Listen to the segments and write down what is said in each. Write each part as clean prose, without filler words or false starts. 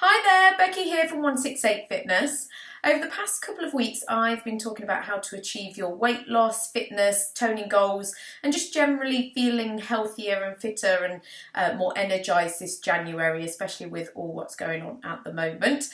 Hi there, Becky here from 168 Fitness. Over the past couple of weeks I've been talking about how to achieve your weight loss, fitness, toning goals and just generally feeling healthier and fitter and more energised this January, especially with all what's going on at the moment.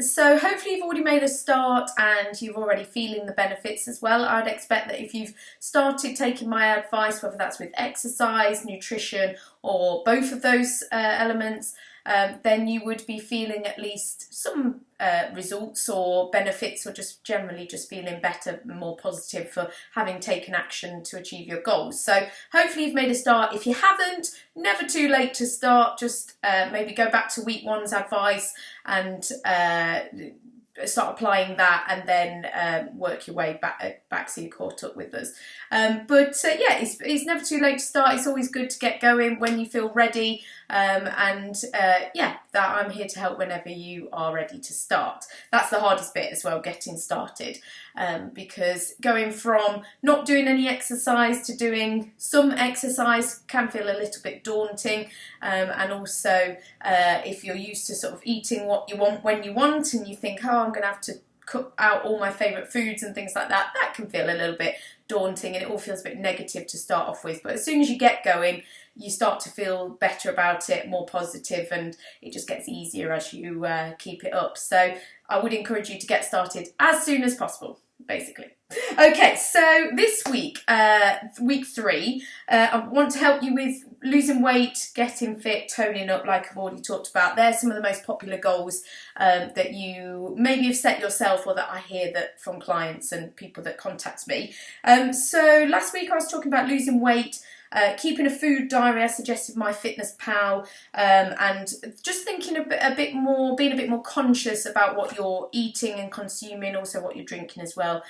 So hopefully you've already made a start and you're already feeling the benefits as well. I'd expect that if you've started taking my advice, whether that's with exercise, nutrition or both of those elements, then you would be feeling at least some results or benefits, or just generally just feeling better and more positive for having taken action to achieve your goals. So hopefully you've made a start. If you haven't, never too late to start. Just maybe go back to week one's advice and start applying that, and then work your way back so you're caught up with us. Yeah, it's never too late to start. It's always good to get going when you feel ready, yeah, that I'm here to help whenever you are ready to start. That's the hardest bit as well, getting started, because going from not doing any exercise to doing some exercise can feel a little bit daunting, and also if you're used to sort of eating what you want when you want and you think, oh, I'm going to have to cut out all my favourite foods and things like that, that can feel a little bit daunting and it all feels a bit negative to start off with. But as soon as you get going, you start to feel better about it, more positive, and it just gets easier as you keep it up. So I would encourage you to get started as soon as possible, basically. Okay, so this week, week 3, I want to help you with losing weight, getting fit, toning up, like I've already talked about. They're some of the most popular goals that you maybe have set yourself, or that I hear that from clients and people that contact me. So last week I was talking about losing weight, keeping a food diary. I suggested MyFitnessPal, and just thinking a bit more, being a bit more conscious about what you're eating and consuming, also what you're drinking as well,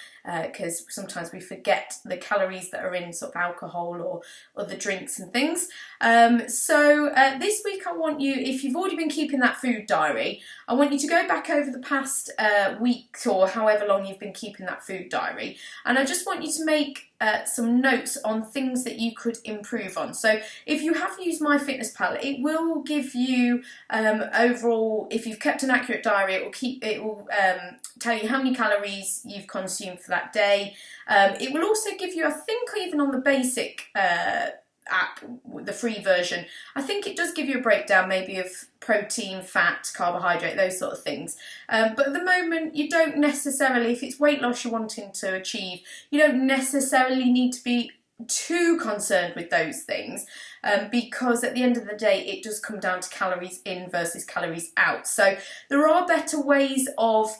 because sometimes we forget the calories that are in sort of alcohol or other drinks and things. This week I want you, if you've already been keeping that food diary, I want you to go back over the past week or however long you've been keeping that food diary, and I just want you to make some notes on things that you could improve on. So if you have used MyFitnessPal, it will give you overall, if you've kept an accurate diary, it will tell you how many calories you've consumed for that day. It will also give you, I think even on the basic app, the free version, I think it does give you a breakdown maybe of protein, fat, carbohydrate, those sort of things. But at the moment, you don't necessarily, if it's weight loss you're wanting to achieve, you don't necessarily need to be too concerned with those things, because at the end of the day it does come down to calories in versus calories out. So there are better ways of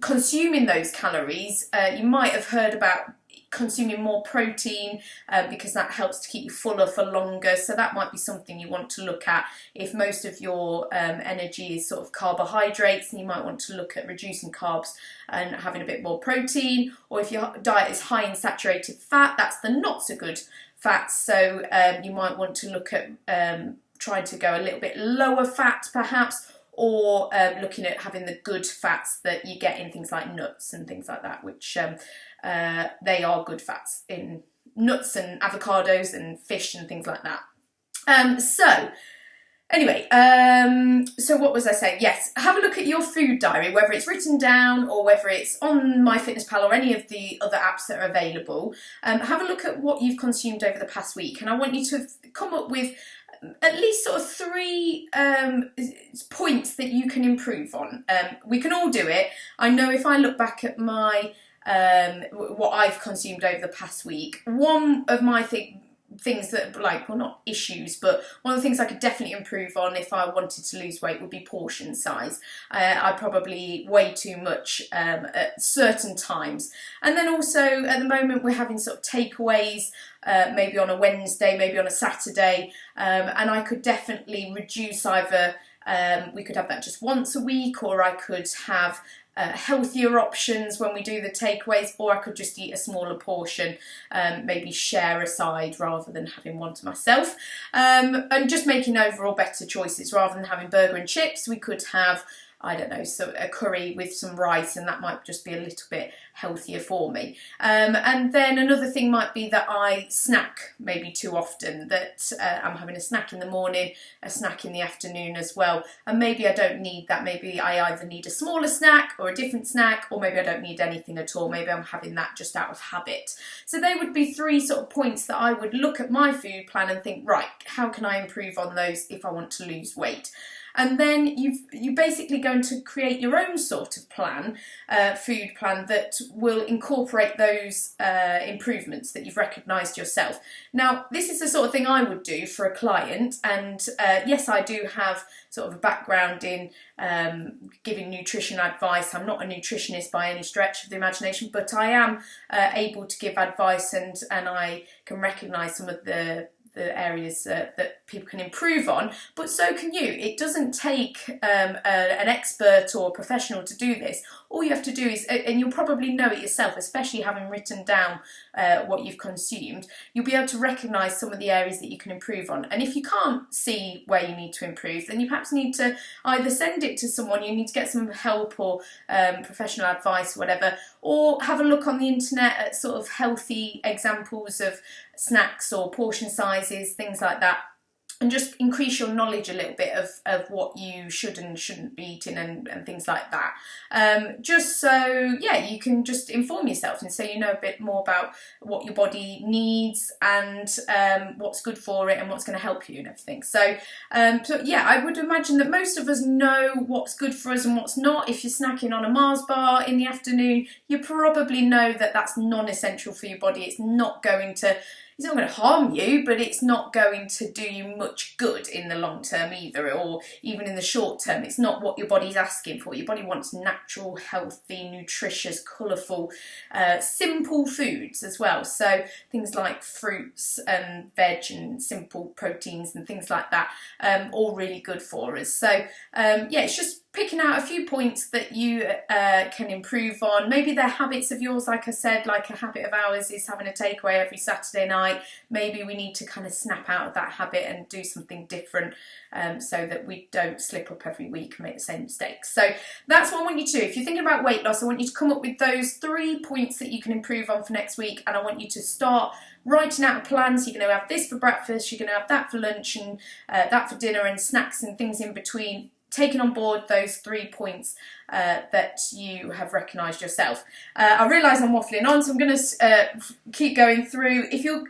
consuming those calories. You might have heard about consuming more protein, because that helps to keep you fuller for longer. So that might be something you want to look at. If most of your energy is sort of carbohydrates, then you might want to look at reducing carbs and having a bit more protein. Or if your diet is high in saturated fat, that's the not so good fats. So you might want to look at trying to go a little bit lower fat perhaps, or looking at having the good fats that you get in things like nuts and things like that, which they are good fats in nuts and avocados and fish and things like that. So what was I saying? Yes, have a look at your food diary, whether it's written down or whether it's on MyFitnessPal or any of the other apps that are available. Have a look at what you've consumed over the past week, and I want you to come up with at least sort of 3 points that you can improve on. We can all do it. I know if I look back at my what I've consumed over the past week, one of my things that, like, well, not issues, but one of the things I could definitely improve on if I wanted to lose weight would be portion size. I probably eat way too much at certain times. And then also at the moment we're having sort of takeaways, maybe on a Wednesday, maybe on a Saturday, and I could definitely reduce either, we could have that just once a week, or I could have healthier options when we do the takeaways, or I could just eat a smaller portion, maybe share a side rather than having one to myself, and just making overall better choices. Rather than having burger and chips, we could have I don't know, so a curry with some rice, and that might just be a little bit healthier for me. And then another thing might be that I snack maybe too often, that I'm having a snack in the morning, a snack in the afternoon as well, and maybe I don't need that. Maybe I either need a smaller snack or a different snack, or maybe I don't need anything at all. Maybe I'm having that just out of habit. So they would be three sort of points that I would look at my food plan and think, right, how can I improve on those if I want to lose weight? And then you're basically going to create your own sort of plan, food plan, that will incorporate those improvements that you've recognised yourself. Now, this is the sort of thing I would do for a client, and yes, I do have sort of a background in giving nutrition advice. I'm not a nutritionist by any stretch of the imagination, but I am able to give advice, and I can recognise some of the areas that people can improve on, but so can you. It doesn't take an expert or a professional to do this. All you have to do is, and you'll probably know it yourself, especially having written down what you've consumed, you'll be able to recognise some of the areas that you can improve on. And if you can't see where you need to improve, then you perhaps need to either send it to someone, you need to get some help or professional advice, whatever, or have a look on the internet at sort of healthy examples of snacks or portion sizes, things like that, and just increase your knowledge a little bit of what you should and shouldn't be eating, and things like that. Just so, yeah, you can just inform yourself, and so you know a bit more about what your body needs, and what's good for it and what's going to help you and everything. So yeah, I would imagine that most of us know what's good for us and what's not. If you're snacking on a Mars bar in the afternoon, you probably know that that's non-essential for your body. It's not going to harm you, but it's not going to do you much good in the long term either, or even in the short term. It's not what your body's asking for. Your body wants natural, healthy, nutritious, colourful, simple foods as well. So things like fruits and veg and simple proteins and things like that, all really good for us. So yeah, it's just picking out a few points that you can improve on. Maybe they're habits of yours, like I said, like a habit of ours is having a takeaway every Saturday night. Maybe we need to kind of snap out of that habit and do something different, so that we don't slip up every week and make the same mistakes. So that's what I want you to do. If you're thinking about weight loss, I want you to come up with those 3 points that you can improve on for next week, and I want you to start writing out a plan. So you're going to have this for breakfast, you're going to have that for lunch, and that for dinner, and snacks and things in between, taking on board those 3 points that you have recognised yourself. I realise I'm waffling on, so I'm going to keep going through. If your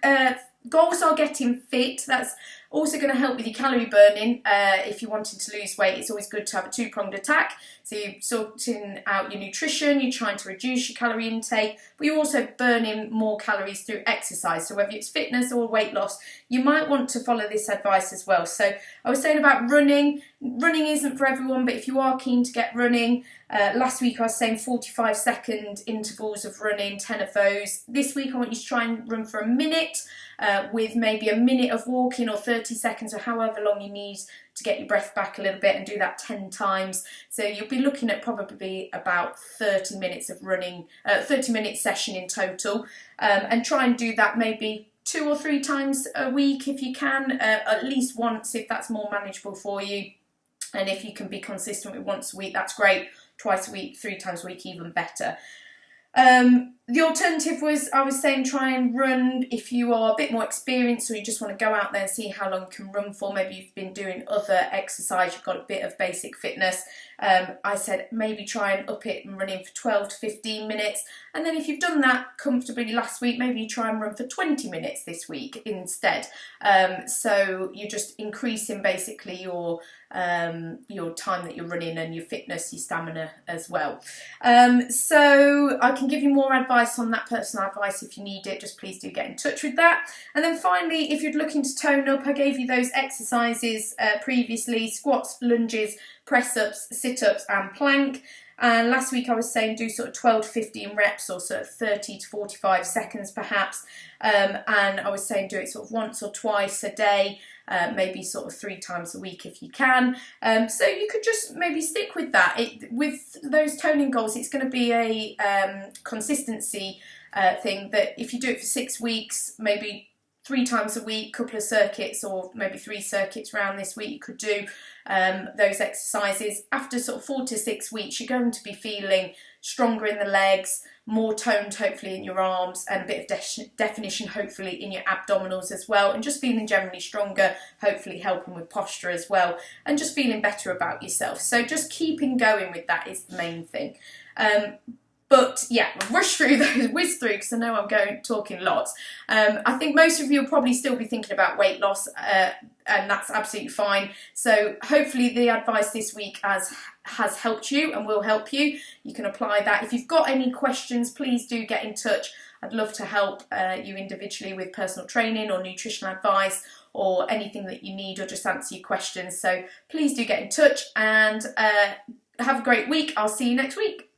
goals are getting fit, that's also going to help with your calorie burning. If you're wanting to lose weight, it's always good to have a two-pronged attack. So you're sorting out your nutrition, you're trying to reduce your calorie intake, but you're also burning more calories through exercise. So whether it's fitness or weight loss, you might want to follow this advice as well. So I was saying about running. Running isn't for everyone, but if you are keen to get running, last week I was saying 45-second intervals of running, 10 of those. This week I want you to try and run for a minute, with maybe a minute of walking, or 30 seconds, or however long you need to get your breath back a little bit, and do that 10 times. So you'll be looking at probably about 30 minutes of running, 30-minute session in total, and try and do that maybe 2 or 3 times a week if you can, at least once if that's more manageable for you. And if you can be consistent with once a week, that's great. Twice a week, 3 times a week, even better. The alternative was, I was saying, try and run if you are a bit more experienced, or you just want to go out there and see how long you can run for. Maybe you've been doing other exercise, you've got a bit of basic fitness. I said maybe try and up it and run in for 12 to 15 minutes. And then if you've done that comfortably last week, maybe you try and run for 20 minutes this week instead. So you're just increasing basically your time that you're running, and your fitness, your stamina as well. So I can give you more advice on that, personal advice, if you need it. Just please do get in touch with that. And then finally, if you're looking to tone up, I gave you those exercises previously: squats, lunges, press-ups, sit-ups and plank. And last week I was saying do sort of 12 to 15 reps, or sort of 30 to 45 seconds perhaps. And I was saying do it sort of once or twice a day, maybe sort of 3 times a week if you can. So you could just maybe stick with that. With those toning goals, it's going to be a consistency thing, that if you do it for 6 weeks, maybe 3 times a week, couple of circuits or maybe 3 circuits around this week, you could do those exercises. After sort of 4 to 6 weeks, you're going to be feeling stronger in the legs, more toned hopefully in your arms, and a bit of definition hopefully in your abdominals as well, and just feeling generally stronger, hopefully helping with posture as well, and just feeling better about yourself. So just keeping going with that is the main thing. But yeah, we'll whiz through because I know I'm talking lots. I think most of you will probably still be thinking about weight loss, and that's absolutely fine. So hopefully the advice this week has helped you and will help you. You can apply that. If you've got any questions, please do get in touch. I'd love to help you individually with personal training or nutritional advice or anything that you need, or just answer your questions. So please do get in touch, and have a great week. I'll see you next week.